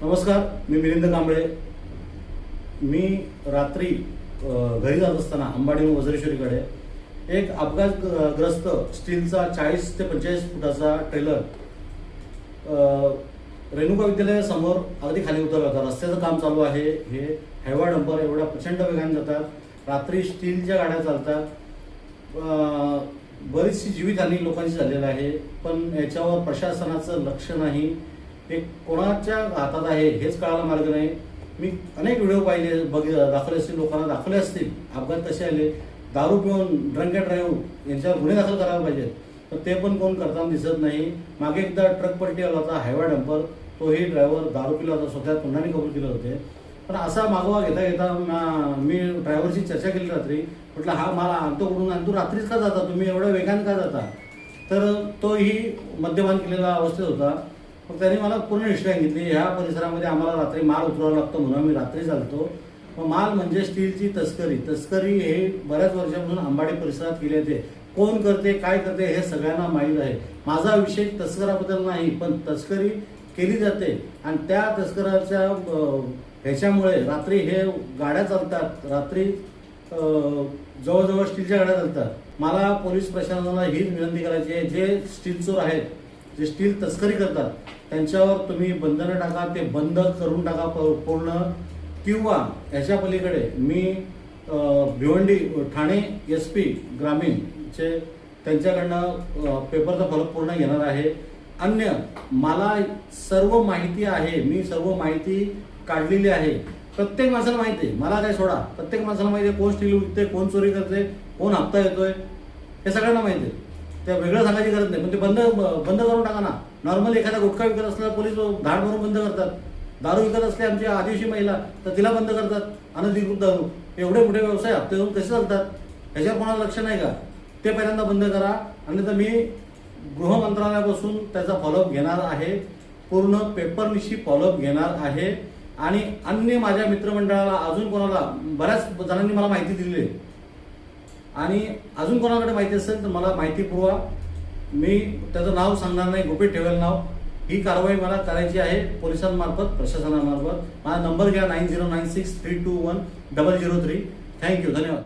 नमस्कार, मी मिलिंद कांबळे. मी रात्री घरी जात असताना अंबाडी वज्रेश्वरीकडे एक अपघातग्रस्त स्टीलचा 40 ते 45 फुटाचा ट्रेलर रेणुका विद्यालयासमोर अगदी खाली उतरला होता. रस्त्याचं काम चालू आहे. हे हायवा डंपर एवढ्या प्रचंड वेगाने जातात. रात्री स्टीलच्या गाड्या चालतात. बरीचशी जीवितहानी लोकांची झालेली आहे, पण याच्यावर प्रशासनाचं लक्ष नाही. हे कोणाच्या हातात आहे हेच कळायला मार्ग नाही. मी अनेक व्हिडिओ पाहिले, दाखवले असतील, लोकांना दाखवले असतील अपघात कसे आले. दारू पिऊन ड्रंक अँड ड्राईव्ह यांच्यावर गुन्हे दाखल करायला पाहिजेत, तर ते पण कोण करताना दिसत नाही. मागे एकदा ट्रक पलटी आला होता, हायवा डंपर. तोही ड्रायव्हर दारू पिला होता, स्वतः तोंडाने कबूल केले होते. पण असा मागोवा घेता घेता मी ड्रायव्हरची चर्चा केली रात्री. म्हटलं हा मला आणतो कुठून, आणि तू रात्रीच का जाता, तुम्ही एवढ्या वेगाने का जाता. तर तोही मद्यपान केलेला अवस्थेत होता. मग त्यांनी मला पूर्ण हिस्ट्री सांगितली. ह्या परिसरामध्ये आम्हाला रात्री माल उतरावा लागतो, म्हणून आम्ही रात्री चालतो. मग माल म्हणजे स्टीलची तस्करी हे बऱ्याच वर्षापासून अंबाडी परिसरात केली जाते. कोण करते, काय करते हे सगळ्यांना माहीत आहे. माझा विषय तस्कराबद्दल नाही, पण तस्करी केली जाते आणि त्या तस्कराच्या ह्याच्यामुळे रात्री हे गाड्या चालतात. रात्री जवळजवळ स्टीलच्या गाड्या चालतात. मला पोलीस प्रशासनाला हीच विनंती करायची आहे, जे स्टील चोर आहेत, जे स्टील तस्करी करतात, त्यांच्यावर तुम्ही बंधनं टाका. ते बंद करून टाका पूर्ण. किंवा याच्या पलीकडे मी भिवंडी ठाणे SP ग्रामीणचे त्यांच्याकडनं पेपरचा फलक पूर्ण घेणार आहे. अन्य मला सर्व माहिती आहे, मी सर्व माहिती काढलेली आहे. प्रत्येक माणसाला माहिती आहे, मला काय सोडा, प्रत्येक माणसाला माहिती आहे कोण स्टील विकते, कोण चोरी करते, कोण हप्ता येतोय, हे सगळ्यांना माहिती आहे. त्या वेगळं सांगायची गरज नाही, पण ते बंद करून टाका ना. नॉर्मली एखादा गुटखा विकत असलेला पोलीस धाड भरून बंद करतात. दारू विकत असले आमची आदिवासी महिला, तर तिला बंद करतात. अनधिकृत दारू. एवढे मोठे व्यवसाय हप्ते घेऊन कसे चालतात, ह्याच्यावर कोणाला लक्ष नाही का. ते पहिल्यांदा बंद करा. आणि तर मी गृह मंत्रालयापासून त्याचा फॉलोअप घेणार आहे. पूर्ण पेपरनिशी फॉलोअप घेणार आहे. आणि अन्य माझ्या मित्रमंडळाला, अजून कोणाला, बऱ्याच जणांनी मला माहिती दिली आहे, आणि अजून कोणाकडे माहिती असेल तर मला माहिती पुरवा. मी त्याचं नाव सांगणार नाही, गुपित ठेवेल नाव. ही कारवाई मला करायची आहे पोलिसांमार्फत, प्रशासनामार्फत. माझा नंबर घ्या 9096321003. थँक्यू, धन्यवाद.